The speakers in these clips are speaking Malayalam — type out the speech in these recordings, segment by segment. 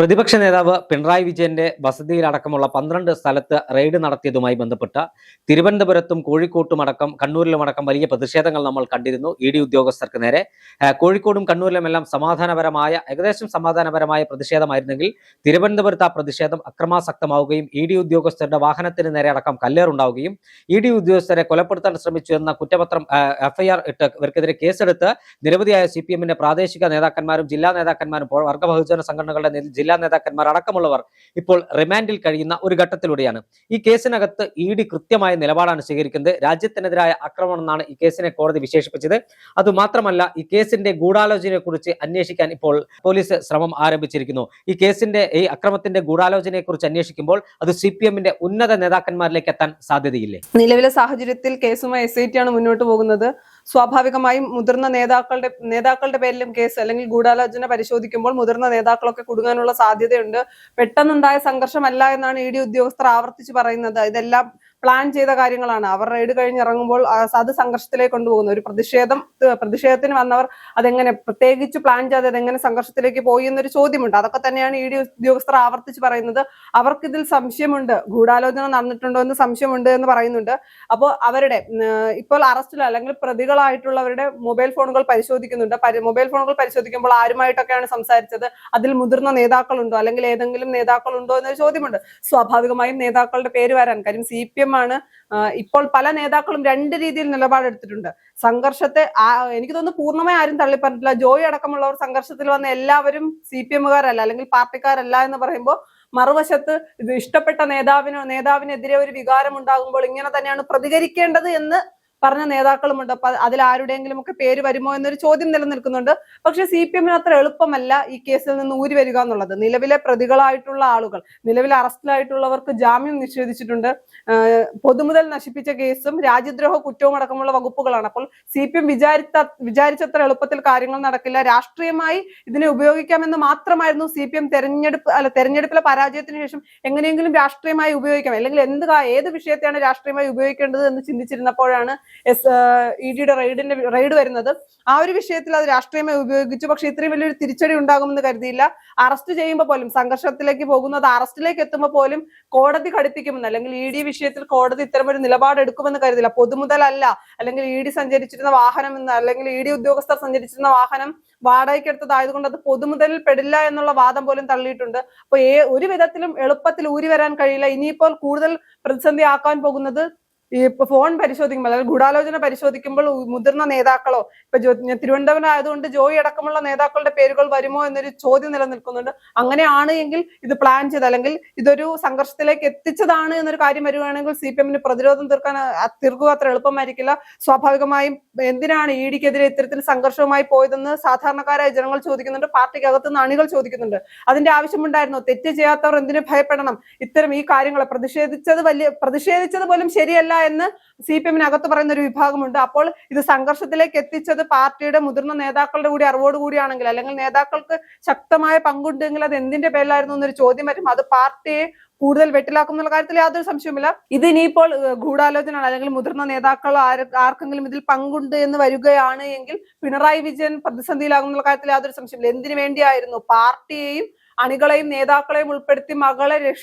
പ്രതിപക്ഷ നേതാവ് പിണറായി വിജയന്റെ വസതിയിലടക്കമുള്ള 12 സ്ഥലത്ത് റെയ്ഡ് നടത്തിയതുമായി ബന്ധപ്പെട്ട് തിരുവനന്തപുരത്തും കോഴിക്കോട്ടുമടക്കം കണ്ണൂരിലുമടക്കം വലിയ പ്രതിഷേധങ്ങൾ നമ്മൾ കണ്ടിരുന്നു. ഇ ഡി ഉദ്യോഗസ്ഥർക്ക് നേരെ കോഴിക്കോടും കണ്ണൂരിലുമെല്ലാം ഏകദേശം സമാധാനപരമായ പ്രതിഷേധമായിരുന്നെങ്കിൽ തിരുവനന്തപുരത്ത് ആ പ്രതിഷേധം അക്രമാസക്തമാവുകയും ഇ ഡി ഉദ്യോഗസ്ഥരുടെ വാഹനത്തിന് നേരെ അടക്കം കല്ലേറുണ്ടാവുകയും ഇ ഡി ഉദ്യോഗസ്ഥരെ കൊലപ്പെടുത്താൻ ശ്രമിച്ചു എന്ന കുറ്റപത്രം FIR ഇട്ട് ഇവർക്കെതിരെ കേസെടുത്ത് നിരവധിയായ CPM-ന്റെ പ്രാദേശിക നേതാക്കന്മാരും ജില്ലാ നേതാക്കന്മാരും വർഗ ബഹുജന സംഘടനകളുടെ ജില്ലാ നേതാക്കന്മാർ അടക്കമുള്ളവർ ഇപ്പോൾ റിമാൻഡിൽ കഴിയുന്ന ഒരു ഘട്ടത്തിലൂടെയാണ്. ഈ കേസിനകത്ത് ഇ ഡി കൃത്യമായ നിലപാടാണ് സ്വീകരിക്കുന്നത്. രാജ്യത്തിനെതിരായ ആക്രമണം എന്നാണ് ഈ കേസിനെ കോടതി വിശേഷിപ്പിച്ചത്. അതുമാത്രമല്ല, ഈ കേസിന്റെ ഗൂഢാലോചനയെ കുറിച്ച് അന്വേഷിക്കാൻ ഇപ്പോൾ പോലീസ് ശ്രമം ആരംഭിച്ചിരിക്കുന്നു. ഈ അക്രമത്തിന്റെ ഗൂഢാലോചനയെ കുറിച്ച് അന്വേഷിക്കുമ്പോൾ അത് CPM-ന്റെ ഉന്നത നേതാക്കന്മാരിലേക്ക് എത്താൻ സാധ്യതയില്ലേ? നിലവിലെ സാഹചര്യത്തിൽ കേസുമായി SIT ആണ് മുന്നോട്ട് പോകുന്നത്. സ്വാഭാവികമായും മുതിർന്ന നേതാക്കളുടെ പേരിലും കേസ് അല്ലെങ്കിൽ ഗൂഢാലോചന പരിശോധിക്കുമ്പോൾ മുതിർന്ന നേതാക്കളൊക്കെ കുടുങ്ങാനുള്ള സാധ്യതയുണ്ട്. പെട്ടെന്നുണ്ടായ സംഘർഷമല്ല എന്നാണ് ഇ ഡി ഉദ്യോഗസ്ഥർ ആവർത്തിച്ച് പറയുന്നത്. ഇതെല്ലാം പ്ലാൻ ചെയ്ത കാര്യങ്ങളാണ്. അവർ റെയ്ഡ് കഴിഞ്ഞിറങ്ങുമ്പോൾ അത് സംഘർഷത്തിലേക്ക് കൊണ്ടുപോകുന്നു. ഒരു പ്രതിഷേധത്തിന് വന്നവർ അതെങ്ങനെ പ്രത്യേകിച്ച് പ്ലാൻ ചെയ്ത് അതെങ്ങനെ സംഘർഷത്തിലേക്ക് പോയി എന്നൊരു ചോദ്യമുണ്ട്. അതൊക്കെ തന്നെയാണ് ഇ ഡി ഉദ്യോഗസ്ഥർ ആവർത്തിച്ച് പറയുന്നത്. അവർക്കിതിൽ സംശയമുണ്ട്, ഗൂഢാലോചന നടന്നിട്ടുണ്ടോ എന്ന് സംശയമുണ്ട് എന്ന് പറയുന്നുണ്ട്. അപ്പോൾ അവരുടെ ഇപ്പോൾ അറസ്റ്റിൽ അല്ലെങ്കിൽ പ്രതികളായിട്ടുള്ളവരുടെ മൊബൈൽ ഫോണുകൾ പരിശോധിക്കുന്നുണ്ട്. മൊബൈൽ ഫോണുകൾ പരിശോധിക്കുമ്പോൾ ആരുമായിട്ടൊക്കെയാണ് സംസാരിച്ചത്, അതിൽ മുതിർന്ന നേതാക്കളുണ്ടോ അല്ലെങ്കിൽ ഏതെങ്കിലും നേതാക്കളുണ്ടോ എന്നൊരു ചോദ്യമുണ്ട്. സ്വാഭാവികമായും നേതാക്കളുടെ പേര് വരാൻ കാര്യം CPM ആണ്. ഇപ്പോൾ പല നേതാക്കളും രണ്ട് രീതിയിൽ നിലപാടെടുത്തിട്ടുണ്ട്. സംഘർഷത്തെ എനിക്ക് തോന്നുന്നു പൂർണ്ണമായി ആരും തള്ളിപ്പറഞ്ഞിട്ടില്ല. ജോയി അടക്കമുള്ളവർ സംഘർഷത്തിൽ വന്ന എല്ലാവരും CPM-കാരല്ല അല്ലെങ്കിൽ പാർട്ടിക്കാരല്ല എന്ന് പറയുമ്പോൾ മറുവശത്ത് ഇത് ഇഷ്ടപ്പെട്ട നേതാവിനെതിരെ ഒരു വികാരം ഉണ്ടാകുമ്പോൾ ഇങ്ങനെ തന്നെയാണ് പ്രതികരിക്കേണ്ടത് എന്ന് പറഞ്ഞ നേതാക്കളുമുണ്ട്. അപ്പൊ അതിൽ ആരുടെയെങ്കിലും ഒക്കെ പേര് വരുമോ എന്നൊരു ചോദ്യം നിലനിൽക്കുന്നുണ്ട്. പക്ഷെ CPM-ന് അത്ര എളുപ്പമല്ല ഈ കേസിൽ നിന്ന് ഊരി വരിക എന്നുള്ളത്. നിലവിലെ പ്രതികളായിട്ടുള്ള ആളുകൾ, നിലവിൽ അറസ്റ്റിലായിട്ടുള്ളവർക്ക് ജാമ്യം നിഷേധിച്ചിട്ടുണ്ട്. പൊതുമുതൽ നശിപ്പിച്ച കേസും രാജ്യദ്രോഹ കുറ്റവും അടക്കമുള്ള വകുപ്പുകളാണ്. അപ്പോൾ CPM വിചാരിച്ചത്ര എളുപ്പത്തിൽ കാര്യങ്ങൾ നടക്കില്ല. രാഷ്ട്രീയമായി ഇതിനെ ഉപയോഗിക്കാമെന്ന് മാത്രമായിരുന്നു CPM തെരഞ്ഞെടുപ്പിലെ പരാജയത്തിന് ശേഷം എങ്ങനെയെങ്കിലും രാഷ്ട്രീയമായി ഉപയോഗിക്കാം, അല്ലെങ്കിൽ ഏത് വിഷയത്തെയാണ് രാഷ്ട്രീയമായി ഉപയോഗിക്കേണ്ടത് എന്ന് ചിന്തിച്ചിരുന്നപ്പോഴാണ് ഇ ഡിയുടെ റെയ്ഡ് വരുന്നത്. ആ ഒരു വിഷയത്തിൽ അത് രാഷ്ട്രീയമായി ഉപയോഗിച്ചു. പക്ഷെ ഇത്രയും വലിയൊരു തിരിച്ചടി ഉണ്ടാകുമെന്ന് കരുതിയില്ല. അറസ്റ്റ് ചെയ്യുമ്പോൾ പോലും സംഘർഷത്തിലേക്ക് പോകുന്നത് അറസ്റ്റിലേക്ക് എത്തുമ്പോൾ പോലും കോടതി ഘടിപ്പിക്കുമെന്ന് അല്ലെങ്കിൽ ഇ ഡി വിഷയത്തിൽ കോടതി ഇത്തരമൊരു നിലപാടെടുക്കുമെന്ന് കരുതില്ല. പൊതുമുതലല്ല, അല്ലെങ്കിൽ ഇ ഡി സഞ്ചരിച്ചിരുന്ന വാഹനം അല്ലെങ്കിൽ ഇ ഡി ഉദ്യോഗസ്ഥർ സഞ്ചരിച്ചിരുന്ന വാഹനം വാടകയ്ക്കെടുത്തതായതുകൊണ്ട് അത് പൊതുമുതലിൽ പെടില്ല എന്നുള്ള വാദം പോലും തള്ളിയിട്ടുണ്ട്. അപ്പൊ ഒരു വിധത്തിലും എളുപ്പത്തിൽ ഊരി വരാൻ കഴിയില്ല. ഇനിയിപ്പോൾ കൂടുതൽ പ്രതിസന്ധി ആക്കാൻ പോകുന്നത് ഈ ഫോൺ പരിശോധിക്കുമ്പോൾ അല്ലെങ്കിൽ ഗൂഢാലോചന പരിശോധിക്കുമ്പോൾ മുതിർന്ന നേതാക്കളോ ഇപ്പൊ തിരുവനന്തപുരം ആയതുകൊണ്ട് ജോയി അടക്കമുള്ള നേതാക്കളുടെ പേരുകൾ വരുമോ എന്നൊരു ചോദ്യം നിലനിൽക്കുന്നുണ്ട്. അങ്ങനെയാണ് എങ്കിൽ ഇത് പ്ലാൻ ചെയ്ത് അല്ലെങ്കിൽ ഇതൊരു സംഘർഷത്തിലേക്ക് എത്തിച്ചതാണ് എന്നൊരു കാര്യം വരുവാണെങ്കിൽ CPM-ന് പ്രതിരോധം തീർക്കുക അത്ര എളുപ്പമായിരിക്കില്ല. സ്വാഭാവികമായും എന്തിനാണ് ഇ ഡിക്കെതിരെ ഇത്തരത്തിൽ സംഘർഷവുമായി പോയതെന്ന് സാധാരണക്കാരായ ജനങ്ങൾ ചോദിക്കുന്നുണ്ട്. പാർട്ടിക്കകത്തുനിന്ന് അണികൾ ചോദിക്കുന്നുണ്ട്. അതിന്റെ ആവശ്യമുണ്ടായിരുന്നോ? തെറ്റ് ചെയ്യാത്തവർ എന്തിനു ഭയപ്പെടണം? ഇത്തരം ഈ കാര്യങ്ങളെ പ്രതിഷേധിച്ചത് പോലും ശരിയല്ല എന്ന് CPM-നകത്ത് പറയുന്ന ഒരു വിഭാഗമുണ്ട്. അപ്പോൾ ഇത് സംഘർഷത്തിലേക്ക് എത്തിച്ചത് പാർട്ടിയുടെ മുതിർന്ന നേതാക്കളുടെ കൂടി അറിവോടുകൂടിയാണെങ്കിൽ, അല്ലെങ്കിൽ നേതാക്കൾക്ക് ശക്തമായ പങ്കുണ്ടെങ്കിൽ അത് എന്തിന്റെ പേരിലായിരുന്നു എന്നൊരു ചോദ്യം വരും. അത് പാർട്ടിയെ കൂടുതൽ വെട്ടിലാക്കും എന്നുള്ള കാര്യത്തിൽ യാതൊരു സംശയവുമില്ല. ഇത് ഇനിയിപ്പോൾ ഗൂഢാലോചന അല്ലെങ്കിൽ മുതിർന്ന നേതാക്കൾ ആർക്കെങ്കിലും ഇതിൽ പങ്കുണ്ട് എന്ന് വരികയാണ് എങ്കിൽ പിണറായി വിജയൻ പ്രതിസന്ധിയിലാകും എന്നുള്ള കാര്യത്തിൽ യാതൊരു സംശയമില്ല. എന്തിനു വേണ്ടിയായിരുന്നു പാർട്ടിയെയും അണികളെയും നേതാക്കളെയും ഉൾപ്പെടുത്തി മകളെ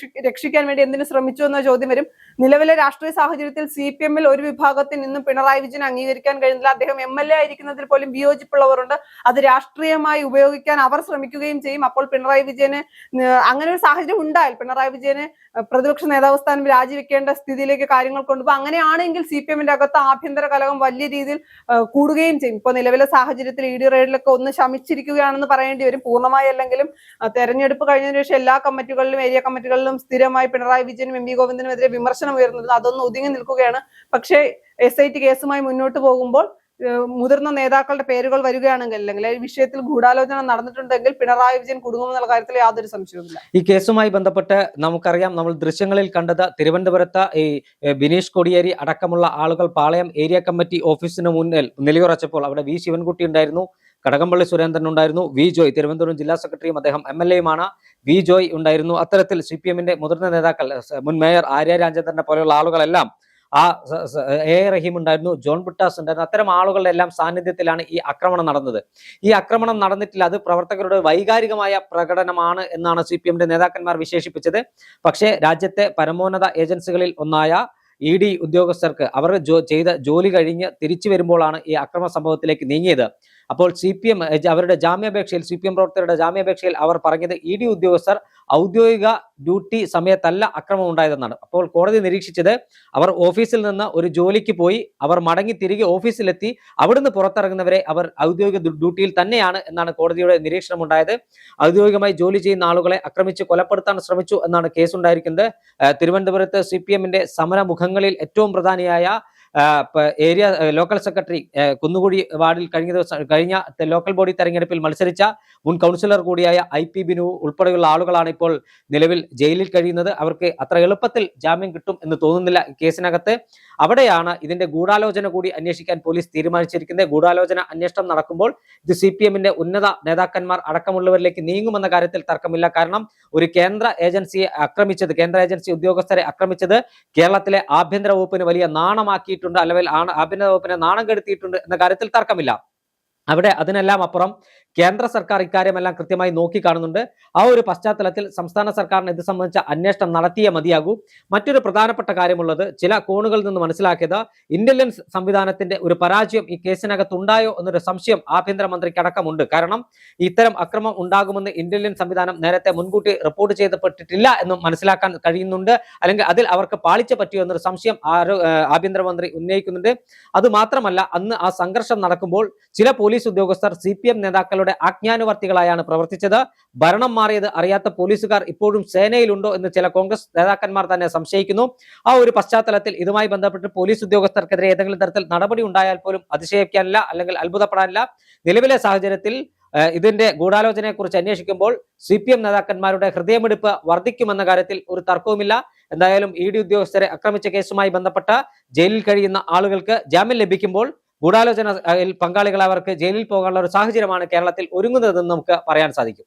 രക്ഷിക്കാൻ വേണ്ടി എന്തിനു ശ്രമിച്ചു എന്ന ചോദ്യം വരും. നിലവിലെ രാഷ്ട്രീയ സാഹചര്യത്തിൽ CPM-ൽ ഒരു വിഭാഗത്തിൽ നിന്നും പിണറായി വിജയൻ അംഗീകരിക്കാൻ കഴിയുന്നില്ല. അദ്ദേഹം MLA ആയിരിക്കുന്നതിൽ പോലും വിയോജിപ്പുള്ളവരുണ്ട്. അത് രാഷ്ട്രീയമായി ഉപയോഗിക്കാൻ അവർ ശ്രമിക്കുകയും ചെയ്യും. അപ്പോൾ പിണറായി വിജയന് അങ്ങനെ ഒരു സാഹചര്യം ഉണ്ടായാൽ പിണറായി വിജയന് പ്രതിപക്ഷ നേതാവ് സ്ഥാനം രാജിവെക്കേണ്ട സ്ഥിതിയിലേക്ക് കാര്യങ്ങൾ കൊണ്ടുപോകും. അങ്ങനെയാണെങ്കിൽ CPM-ന്റെ അകത്ത് ആഭ്യന്തര കലഹം വലിയ രീതിയിൽ കൂടുകയും ചെയ്യും. ഇപ്പൊ നിലവിലെ സാഹചര്യത്തിൽ ഇ ഡി റെയ്ഡിലൊക്കെ ഒന്ന് ശമിച്ചിരിക്കുകയാണെന്ന് പറയേണ്ടി വരും. പൂർണ്ണമായി അല്ലെങ്കിലും തെരഞ്ഞെടുപ്പ് കഴിഞ്ഞതിന് ശേഷം എല്ലാ കമ്മിറ്റികളിലും ഏരിയ കമ്മിറ്റികളിലും സ്ഥിരമായി പിണറായി വിജയനും MV ഗോവിന്ദനുമെതിരെ വിമർശനം ഉയർന്നത്. അതൊന്നും ഒതുങ്ങി നിൽക്കുകയാണ്. പക്ഷേ SIT കേസുമായി മുന്നോട്ട് പോകുമ്പോൾ മുതിർന്ന നേതാക്കളുടെ പേരുകൾ വരികയാണെങ്കിൽ അല്ലെങ്കിൽ ഈ വിഷയത്തിൽ ഗൂഢാലോചന നടന്നിട്ടുണ്ടെങ്കിൽ പിണറായി വിജയൻ കുടുങ്ങുമെന്നുള്ള കാര്യത്തിൽ യാതൊരു സംശയവുമില്ല. ഈ കേസുമായി ബന്ധപ്പെട്ട് നമുക്കറിയാം, നമ്മൾ ദൃശ്യങ്ങളിൽ കണ്ടത് തിരുവനന്തപുരത്ത് ഈ ബിനീഷ് കൊടിയേരി അടക്കമുള്ള ആളുകൾ പാളയം ഏരിയ കമ്മിറ്റി ഓഫീസിന് മുന്നിൽ നിലയുറച്ചപ്പോൾ അവിടെ V ശിവൻകുട്ടി ഉണ്ടായിരുന്നു, കടകംപള്ളി സുരേന്ദ്രൻ ഉണ്ടായിരുന്നു, V ജോയ് തിരുവനന്തപുരം ജില്ലാ സെക്രട്ടറിയും അദ്ദേഹം MLA-യുമാണ്, V ജോയ് ഉണ്ടായിരുന്നു. അത്തരത്തിൽ CPM-ന്റെ മുതിർന്ന നേതാക്കൾ, മുൻ മേയർ ആര്യ രാജേന്ദ്രനെ പോലെയുള്ള ആളുകളെല്ലാം ആ എ റഹീം ഉണ്ടായിരുന്നു, ജോൺ ബുട്ടാസ് ഉണ്ടായിരുന്നു. അത്തരം ആളുകളുടെ എല്ലാം സാന്നിധ്യത്തിലാണ് ഈ ആക്രമണം നടന്നത്. ഈ ആക്രമണം നടന്നിട്ടില്ല, അത് പ്രവർത്തകരുടെ വൈകാരികമായ പ്രകടനമാണ് എന്നാണ് CPM നേതാക്കന്മാർ വിശേഷിപ്പിച്ചത്. പക്ഷേ രാജ്യത്തെ പരമോന്നത ഏജൻസികളിൽ ഒന്നായ ED ഉദ്യോഗസ്ഥർക്ക് അവർ ചെയ്ത ജോലി കഴിഞ്ഞ് തിരിച്ചു വരുമ്പോഴാണ് ഈ അക്രമ സംഭവത്തിലേക്ക് നീങ്ങിയത്. അപ്പോൾ CPM അവരുടെ ജാമ്യാപേക്ഷയിൽ, CPM പ്രവർത്തകരുടെ ജാമ്യാപേക്ഷയിൽ അവർ പറഞ്ഞത് ED ഉദ്യോഗസ്ഥർ ഔദ്യോഗിക ഡ്യൂട്ടി സമയത്തല്ല അക്രമം ഉണ്ടായതെന്നാണ്. അപ്പോൾ കോടതി നിരീക്ഷിച്ചത് അവർ ഓഫീസിൽ നിന്ന് ഒരു ജോലിക്ക് പോയി, അവർ മടങ്ങി തിരികെ ഓഫീസിലെത്തി, അവിടുന്ന് പുറത്തിറങ്ങുന്നവരെ അവർ ഔദ്യോഗിക ഡ്യൂട്ടിയിൽ തന്നെയാണ് എന്നാണ് കോടതിയുടെ നിരീക്ഷണം ഉണ്ടായത്. ഔദ്യോഗികമായി ജോലി ചെയ്യുന്ന ആളുകളെ ആക്രമിച്ച് കൊലപ്പെടുത്താൻ ശ്രമിച്ചു എന്നാണ് കേസുണ്ടായിരിക്കുന്നത്. തിരുവനന്തപുരത്ത് CPM സമരമുഖങ്ങളിൽ ഏറ്റവും പ്രധാനിയായ ഏരിയ ലോക്കൽ സെക്രട്ടറി, കുന്നുകുഴി വാർഡിൽ കഴിഞ്ഞ ലോക്കൽ ബോഡി തെരഞ്ഞെടുപ്പിൽ മത്സരിച്ച മുൻ കൗൺസിലർ കൂടിയായ IP ബിനു ഉൾപ്പെടെയുള്ള ആളുകളാണ് ഇപ്പോൾ നിലവിൽ ജയിലിൽ കഴിയുന്നത്. അവർക്ക് അത്ര എളുപ്പത്തിൽ ജാമ്യം കിട്ടും എന്ന് തോന്നുന്നില്ല ഈ കേസിനകത്ത്. അവിടെയാണ് ഇതിന്റെ ഗൂഢാലോചന കൂടി അന്വേഷിക്കാൻ പോലീസ് തീരുമാനിച്ചിരിക്കുന്നത്. ഗൂഢാലോചന അന്വേഷണം നടക്കുമ്പോൾ ഇത് CPM ഉന്നത നേതാക്കന്മാർ അടക്കമുള്ളവരിലേക്ക് നീങ്ങുമെന്ന കാര്യത്തിൽ തർക്കമില്ല. കാരണം ഒരു കേന്ദ്ര ഏജൻസിയെ ആക്രമിച്ചത്, കേന്ദ്ര ഏജൻസി ഉദ്യോഗസ്ഥരെ ആക്രമിച്ചത് കേരളത്തിലെ ആഭ്യന്തര വകുപ്പിന് വലിയ നാണമാക്കിയിട്ടുണ്ട്, അല്ലെങ്കിൽ ആഭ്യന്തര വകുപ്പിനെ നാണം കെടുത്തിയിട്ടുണ്ട് എന്ന കാര്യത്തിൽ തർക്കമില്ല. അവിടെ അതിനെല്ലാം അപ്പുറം കേന്ദ്ര സർക്കാർ ഇക്കാര്യമെല്ലാം കൃത്യമായി നോക്കി കാണുന്നുണ്ട്. ആ ഒരു പശ്ചാത്തലത്തിൽ സംസ്ഥാന സർക്കാരിന് ഇത് സംബന്ധിച്ച അന്വേഷണം നടത്തിയേ മതിയാകൂ. മറ്റൊരു പ്രധാനപ്പെട്ട കാര്യമുള്ളത്, ചില കോണുകളിൽ നിന്ന് മനസ്സിലാക്കിയത് ഇന്റലിജൻസ് സംവിധാനത്തിന്റെ ഒരു പരാജയം ഈ കേസിനകത്ത് ഉണ്ടായോ എന്നൊരു സംശയം ആഭ്യന്തരമന്ത്രിക്ക് അടക്കമുണ്ട്. കാരണം ഇത്തരം അക്രമം ഉണ്ടാകുമെന്ന് ഇന്റലിജൻസ് സംവിധാനം നേരത്തെ മുൻകൂട്ടി റിപ്പോർട്ട് ചെയ്യപ്പെട്ടിട്ടില്ല എന്നും മനസ്സിലാക്കാൻ കഴിയുന്നുണ്ട്. അല്ലെങ്കിൽ അതിൽ അവർക്ക് പാളിച്ച പറ്റിയോ എന്നൊരു സംശയം ആഭ്യന്തരമന്ത്രി ഉന്നയിക്കുന്നുണ്ട്. അത് മാത്രമല്ല, അന്ന് ആ സംഘർഷം നടക്കുമ്പോൾ ചില പോലീസ് ഉദ്യോഗസ്ഥർ CPM നേതാക്കളുടെ ആജ്ഞാനുവർത്തികളായാണ് പ്രവർത്തിച്ചത്. ഭരണം മാറിയത് അറിയാത്ത പോലീസുകാർ ഇപ്പോഴും സേനയിലുണ്ടോ എന്ന് ചില കോൺഗ്രസ് നേതാക്കന്മാർ തന്നെ സംശയിക്കുന്നു. ആ ഒരു പശ്ചാത്തലത്തിൽ ഇതുമായി ബന്ധപ്പെട്ട് പോലീസ് ഉദ്യോഗസ്ഥർക്കെതിരെ ഏതെങ്കിലും തരത്തിൽ നടപടി ഉണ്ടായാൽ പോലും അതിശയിക്കാനില്ല, അല്ലെങ്കിൽ അത്ഭുതപ്പെടാനില്ല. നിലവിലെ സാഹചര്യത്തിൽ ഇതിന്റെ ഗൂഢാലോചനയെ കുറിച്ച് അന്വേഷിക്കുമ്പോൾ CPM നേതാക്കന്മാരുടെ ഹൃദയമിടിപ്പ് വർദ്ധിക്കുമെന്ന കാര്യത്തിൽ ഒരു തർക്കവുമില്ല. എന്തായാലും ED ഉദ്യോഗസ്ഥരെ ആക്രമിച്ച കേസുമായി ബന്ധപ്പെട്ട ജയിലിൽ കഴിയുന്ന ആളുകൾക്ക് ജാമ്യം ലഭിക്കുമ്പോൾ ഗൂഢാലോചന പങ്കാളികൾ അവർക്ക് ജയിലിൽ പോകാനുള്ള ഒരു സാഹചര്യമാണ് കേരളത്തിൽ ഒരുങ്ങുന്നതെന്ന് നമുക്ക് പറയാൻ സാധിക്കും.